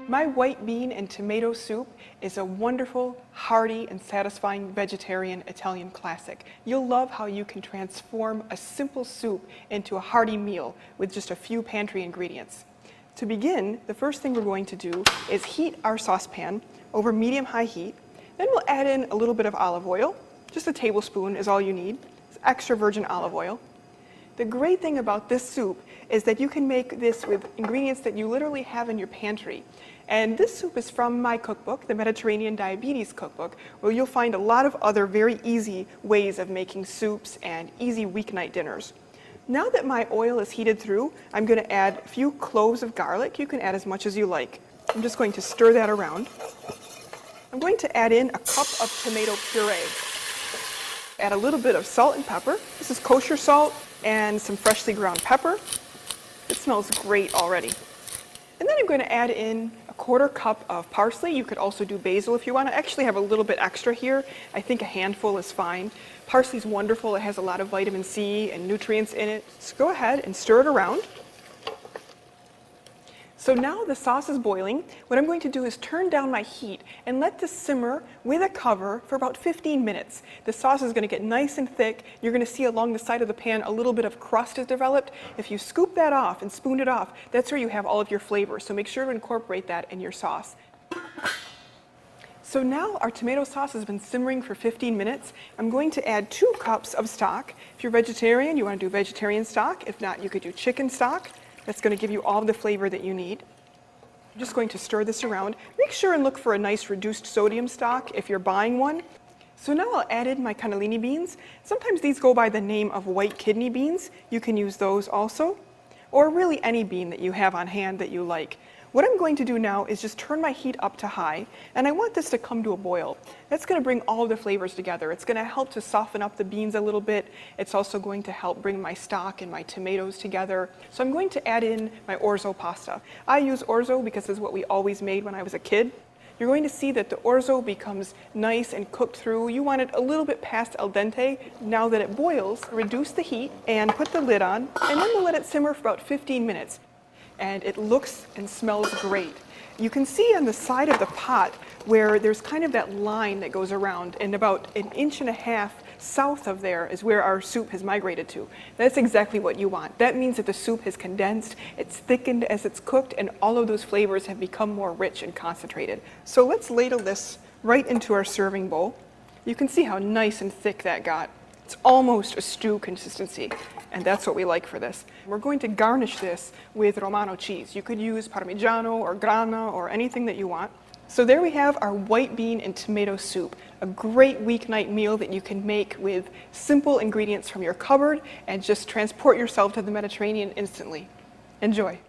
My white bean and tomato soup is a wonderful, hearty, and satisfying vegetarian Italian classic. You'll love how you can transform a simple soup into a hearty meal with just a few pantry ingredients. To begin, the first thing we're going to do is heat our saucepan over medium-high heat. Then we'll add in a little bit of olive oil. Just a tablespoon is all you need. It's extra virgin olive oil. The great thing about this soup is that you can make this with ingredients that you literally have in your pantry. And this soup is from my cookbook, the Mediterranean Diabetes Cookbook, where you'll find a lot of other very easy ways of making soups and easy weeknight dinners. Now that my oil is heated through, I'm going to add a few cloves of garlic. You can add as much as you like. I'm just going to stir that around. I'm going to add in a cup of tomato puree. Add a little bit of salt and pepper. This is kosher salt and some freshly ground pepper. It smells great already. And then I'm going to add in a 1/4 cup of parsley. You could also do basil if you want. I actually have a little bit extra here. I think a handful is fine. Parsley's wonderful. It has a lot of vitamin C and nutrients in it. So go ahead and stir it around. So now the sauce is boiling. What I'm going to do is turn down my heat and let this simmer with a cover for about 15 minutes. The sauce is going to get nice and thick. You're going to see along the side of the pan a little bit of crust is developed. If you scoop that off and spoon it off, that's where you have all of your flavors. So make sure to incorporate that in your sauce. So now our tomato sauce has been simmering for 15 minutes. I'm going to add 2 cups of stock. If you're vegetarian, you want to do vegetarian stock. If not, you could do chicken stock. That's going to give you all the flavor that you need. I'm just going to stir this around. Make sure and look for a nice reduced sodium stock if you're buying one. So now I'll add in my cannellini beans. Sometimes these go by the name of white kidney beans. You can use those also, or really any bean that you have on hand that you like. What I'm going to do now is just turn my heat up to high, and I want this to come to a boil. That's going to bring all of the flavors together. It's going to help to soften up the beans a little bit. It's also going to help bring my stock and my tomatoes together. So I'm going to add in my orzo pasta. I use orzo because it's what we always made when I was a kid. You're going to see that the orzo becomes nice and cooked through. You want it a little bit past al dente. Now that it boils, reduce the heat and put the lid on, and then we'll let it simmer for about 15 minutes. And it looks and smells great. You can see on the side of the pot where there's kind of that line that goes around, and about 1.5 inches south of there is where our soup has migrated to. That's exactly what you want. That means that the soup has condensed, it's thickened as it's cooked, and all of those flavors have become more rich and concentrated. So let's ladle this right into our serving bowl. You can see how nice and thick that got. It's almost a stew consistency, and that's what we like for this. We're going to garnish this with Romano cheese. You could use Parmigiano or Grana or anything that you want. So there we have our white bean and tomato soup, a great weeknight meal that you can make with simple ingredients from your cupboard and just transport yourself to the Mediterranean instantly. Enjoy.